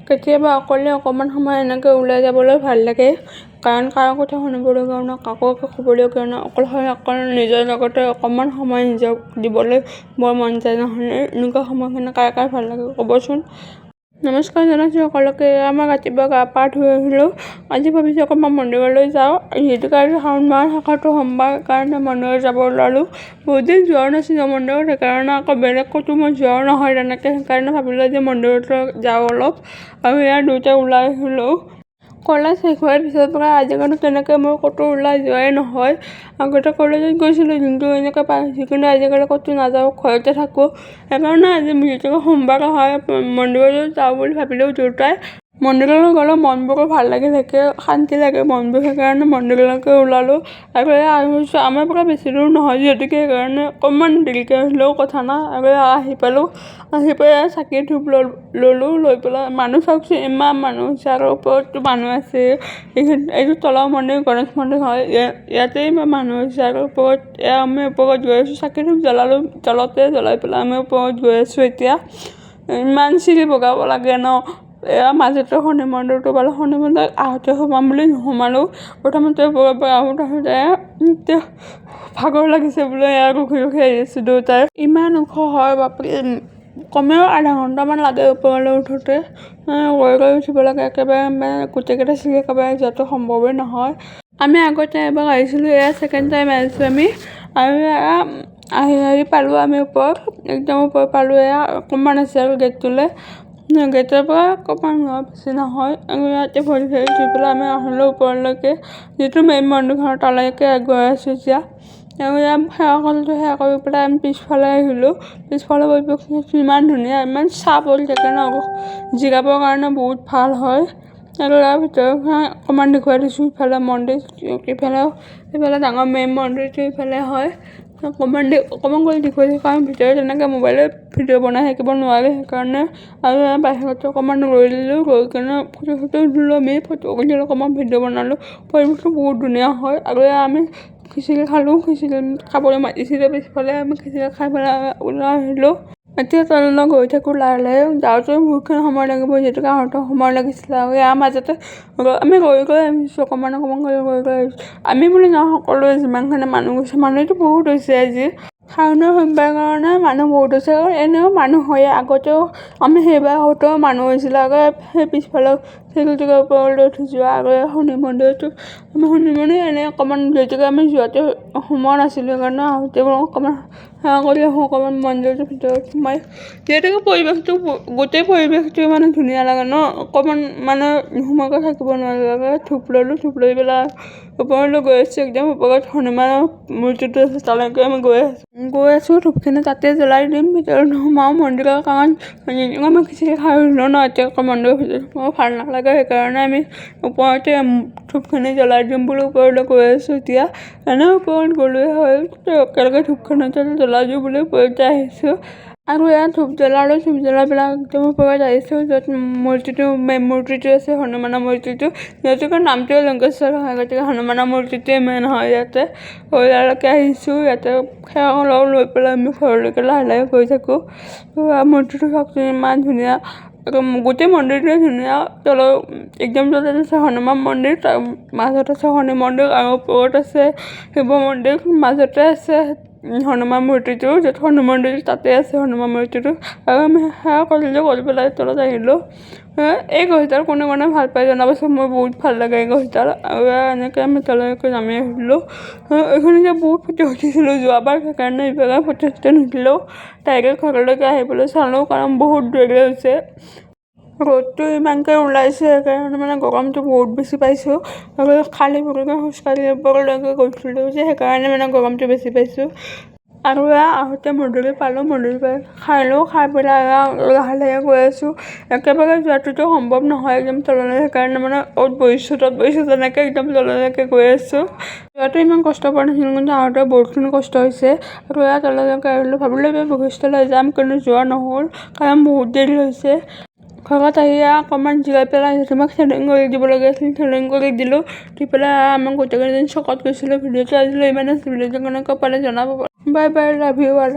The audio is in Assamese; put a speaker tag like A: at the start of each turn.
A: কেতিয়াবা অকলে অকণমান সময় এনেকৈ ওলাই যাবলৈ ভাল লাগে, কাৰণ কাৰো কথা শুনিবলগীয়াও নহয়, কাকো একো ক'বলগীয়াও নহয়, অকল নিজৰ লগতে অকণমান সময় নিজক দিবলৈ বৰ মন যায় নহয়নে? এনেকুৱা সময়খিনি কাৰ কাৰ ভাল লাগে ক'বচোন। নমস্কাৰ জনাইছোঁ সকলোকে। আমাৰ ৰাতিপুৱা গা পা ধুই আহিলোঁ। আজি ভাবিছোঁ অকণমান মন্দিৰলৈ যাওঁ। যিহেতু কালি শাওণ মাহৰ শেষৰটো সোমবাৰ কাৰণে মন্দিৰত যাব ওলালোঁ। বহুত দিন যোৱাও নাছিলোঁ মন্দিৰত, সেইকাৰণে আকৌ বেলেগ ক'তো মই যোৱাও নহয় তেনেকৈ, সেইকাৰণে ভাবিলোঁ যে মন্দিৰলৈ যাওঁ অলপ, আৰু ইয়াৰ দুয়োটা ওলাই আহিলোঁ। কলেজ শেষ হোৱাৰ পিছৰ পৰা আজিকালি তেনেকৈ মোৰ ক'তো ওলাই যোৱাই নহয়। আগতে কলেজত গৈছিলোঁ, কিন্তু এনেকৈ পাইছোঁ, কিন্তু আজিকালি ক'তো নাযাওঁ, ঘৰতে থাকোঁ। সেইকাৰণে আজি যিহেতুকে সোমবাৰ হয় মন্দিৰলৈ যাওঁ বুলি ভাবিলোঁ দুয়োটাই। মন্দিৰলৈ গ'লে মনবোৰো ভাল লাগি থাকে, শান্তি লাগে মনবোৰ, সেইকাৰণে মন্দিৰলৈকে ওলালোঁ। আৰু আহিছোঁ, আমাৰ পৰা বেছি দূৰ নহয় যিহেতুকে সেইকাৰণে অকণমান দেৰিকৈ আহিলেও কথা নাই। আৰু আহি পালোঁ, আহি পাই চাকি ধূপ ল'লোঁ, লৈ পেলাই মানুহ চাওকচোন ইমান মানুহ হৈছে, আৰু ওপৰতো মানুহ আছে। এইটো তলৰ মন্দিৰ গণেশ মন্দিৰ হয়, ইয়াতে ইমান মানুহ হৈছে, আৰু ওপৰত আমি ওপৰত গৈ আছোঁ, চাকি ধূপ জ্বলালোঁ তলতে, জ্বলাই পেলাই আমি ওপৰত গৈ আছোঁ। এতিয়া ইমান চিৰি বগাব লাগে ন। এয়া মাজতে শনি মন্দিৰটো পালোঁ, শনি মন্দিৰত আহোঁতে সোমাম বুলি নোসোমালোঁ, প্ৰথমতে ওপৰৰ পৰা আহোঁতে ভাগৰ লাগিছে বোলে, এয়া ৰখি ৰখি আহি আছোঁ দুয়োটাই। ইমান ওখ হয় বাপৰে, কমেও আধা ঘণ্টামান লাগে ওপৰলৈ উঠোঁতে। গৈ উঠিব লাগে একেবাৰে, গোটেইকেইটা চিৰি একেবাৰে যোৱাটো সম্ভৱেই নহয়। আমি আগতে এবাৰ আহিছিলোঁ, এয়া ছেকেণ্ড টাইম আহিছোঁ আমি, আৰু আহি পালোঁ আমি ওপৰত, একদম ওপৰত পালোঁ। এয়া অকণমান আছে আৰু গেটটোলৈ, গেটৰ পৰা অকণমান বেছি নহয়, আৰু ইয়াতে ভৰি ধুই পেলাই আমি আহিলোঁ ওপৰলৈকে, যিটো মেইন মন্দিৰখনৰ তালৈকে গৈ আছোঁ এতিয়া। আৰু ইয়াত সেৱা কৰি পেলাই আমি পিছফালে আহিলোঁ। পিছফালে পৰিৱেশটো ইমান ধুনীয়া, ইমান ছাঁ পৰি থাকে ন, জিৰাবৰ কাৰণে বহুত ভাল হয়। আৰু ইয়াৰ ভিতৰখন অকণমান দেখুৱাই দিছোঁ, ইফালে মন্দিৰ, ইফালে ডাঙৰ মেইন মন্দিৰটো ইফালে হয়। অকণমান কৰি দেখুৱাই দিছোঁ, কাৰণ ভিতৰত তেনেকৈ মোবাইলত ভিডিঅ' বনাই থাকিব নোৱাৰে, সেইকাৰণে। আৰু বাহিৰতো অকণমান ৰৈ দিলোঁ, ৰৈ কিনে ফটো তুলিলোঁ, আমি ফটো তুলিলোঁ, অকণমান ভিডিঅ' বনালোঁ। পৰিৱেশটো বহুত ধুনীয়া হয়। আৰু আমি খিচিৰি খালোঁ, খিচিৰি খাবলৈ মাতিছিলে পিছফালে, আমি খিচিৰি খাই পেলাই ওলাই আহিলোঁ। এতিয়া তললৈ গৈ থাকোঁ লাহে লাহে, যাওঁতে বহুতখিনি সময় লাগিব, যিহেতুকে আহোঁতে সময় লাগিছিলে। আৰু ইয়াৰ মাজতে আমি গৈ আহিছোঁ, অকণমান কৰি আহিছোঁ। আমি বুলি নহয়, সকলোৱে যিমানখিনি মানুহ গৈছে, মানুহটো বহুত হৈছে আজি। শাওণৰ সোমবাৰ কাৰণে মানুহ বহুত হৈছে, আৰু এনেও মানুহ হয়েই, আগতেও আমি সেইবাৰ হওঁতেও মানুহ হৈছিলে। আকৌ সেই পিছফালে চিৰিটোকে ওপৰলৈ উঠি যোৱা, আৰু শনি মন্দিৰটো, আমি শনি মন্দিৰ এনেই অকণমান, যিহেতুকে আমি যোৱাতে সোমোৱা নাছিলোঁ, সেইকাৰণে আহোঁতে অকণমান সেৱা কৰি আহোঁ, অকণমান মন্দিৰটোৰ ভিতৰত সোমাই। যিহেতুকে পৰিৱেশটো, গোটেই পৰিৱেশটো মানে ধুনীয়া লাগে ন, অকণমান মানে নোসোমোৱাকৈ থাকিব নোৱাৰি। ধূপ ল'লোঁ, ধূপ লৈ পেলাই ওপৰলৈ গৈ আছোঁ, একদম ওপৰত হনুমানৰ মূৰ্তিটো আছে, তালৈকে আমি গৈ আছোঁ। ধূপখিনি তাতে জ্বলাই দিম, ভিতৰত নোসোমাওঁ মন্দিৰৰ, কাৰণ আমি খিচিৰি খাই আহিলোঁ ন, এতিয়া আকৌ মন্দিৰৰ ভিতৰত সোমাব ভাল নালাগে, সেইকাৰণে আমি ওপৰতে ধূপখিনি জ্বলাই দিম বুলি ওপৰলৈ গৈ আছোঁ এতিয়া। এনেই ওপৰত গ'লোৱে হয়, একেলগে ধূপখিনি জ্বলাই দিওঁ বুলি ওপৰতে আহিছোঁ। আৰু ইয়াত ধূপ জ্বলাই পেলাই একদম ওপৰত আহিছোঁ, য'ত মেইন মূৰ্তিটো আছে, হনুমানৰ মূৰ্তিটো। যিহেতুকে নামটোৱে লংকেশ্বৰ হয়, গতিকে হনুমানৰ মূৰ্তিটোৱে মেইন হয় ইয়াতে। ইয়ালৈকে আহিছোঁ, ইয়াতে সেৱা লৈ পেলাই আমি ঘৰলৈকে লাহে লাহে গৈ থাকোঁ। মূৰ্তিটো চাওকচোন ইমান ধুনীয়া, গোটেই মন্দিৰটোৱে ধুনীয়া। একদম তলত আছে হনুমান মন্দিৰ, তাৰ মাজত আছে শনি মন্দিৰ, আৰু ওপৰত আছে শিৱ মন্দিৰ, মাজতে আছে হনুমান মূৰ্তিটো, য'ত হনুমান মন্দিৰটো তাতে আছে হনুমান মূৰ্তিটো। আৰু আমি সেৱা কৰিলোঁ, কৰি পেলাই তলত আহিলোঁ। এই গছডাল কোনে ভাল পায় জনাবচোন, মোৰ বহুত ভাল লাগে এই গছডাল। আৰু এনেকৈ আমি তললৈকে নামি আহিলোঁ। এইখিনিতে বহুত ফটো উঠিছিলোঁ যোৱাবাৰ, সেইকাৰণে এইবাৰ ফটো নুঠিলোঁ, ডাইৰেক্ট ঘৰলৈকে আহিবলৈ চালোঁ, কাৰণ বহুত দেৰি হৈছে। ৰ'দটো ইমানকৈ ওলাইছে, সেইকাৰণে মানে গৰমটো বহুত বেছি পাইছোঁ। আৰু খালী ভৰিৰে খোজকাঢ়ি ওপৰলৈকে গৈছিলোঁ যে, সেইকাৰণে মানে গৰমটো বেছি পাইছোঁ। আৰু আহোঁতে মন্দিৰ পালোঁ, মন্দিৰ পাই খালোঁ, খাই পেলাই লাহে লাহে গৈ আছোঁ। একেবাৰে যোৱাটোতো সম্ভৱ নহয় একদম তললৈ, সেইকাৰণে মানে তত বহিছোঁ তেনেকৈ একদম তললৈকে গৈ আছোঁ। যোৱাটো ইমান কষ্ট পোৱা নাছিলোঁ, কিন্তু আহোঁতে বহুতখিনি কষ্ট হৈছে। আৰু তললৈকে আহিলোঁ, ভাবিলোঁ বশিষ্ঠলৈ যাম, কিন্তু যোৱা নহ'ল, কাৰণ বহুত দেৰি হৈছে। ঘৰত আহি অকণমান জিৰাই পেলাই তোমাক থ্ৰেডিং কৰি দিবলগীয়া আছিল, থ্ৰেডিং কৰি দিলোঁ। দি পেলাই আমাক গোটেইকেইদিন চকত গৈছিলোঁ। ভিডিঅ'টো আজিলৈ ইমানে, ভিডিঅ'টো কেনেকুৱা পালে জনাব। Bye bye, love you all.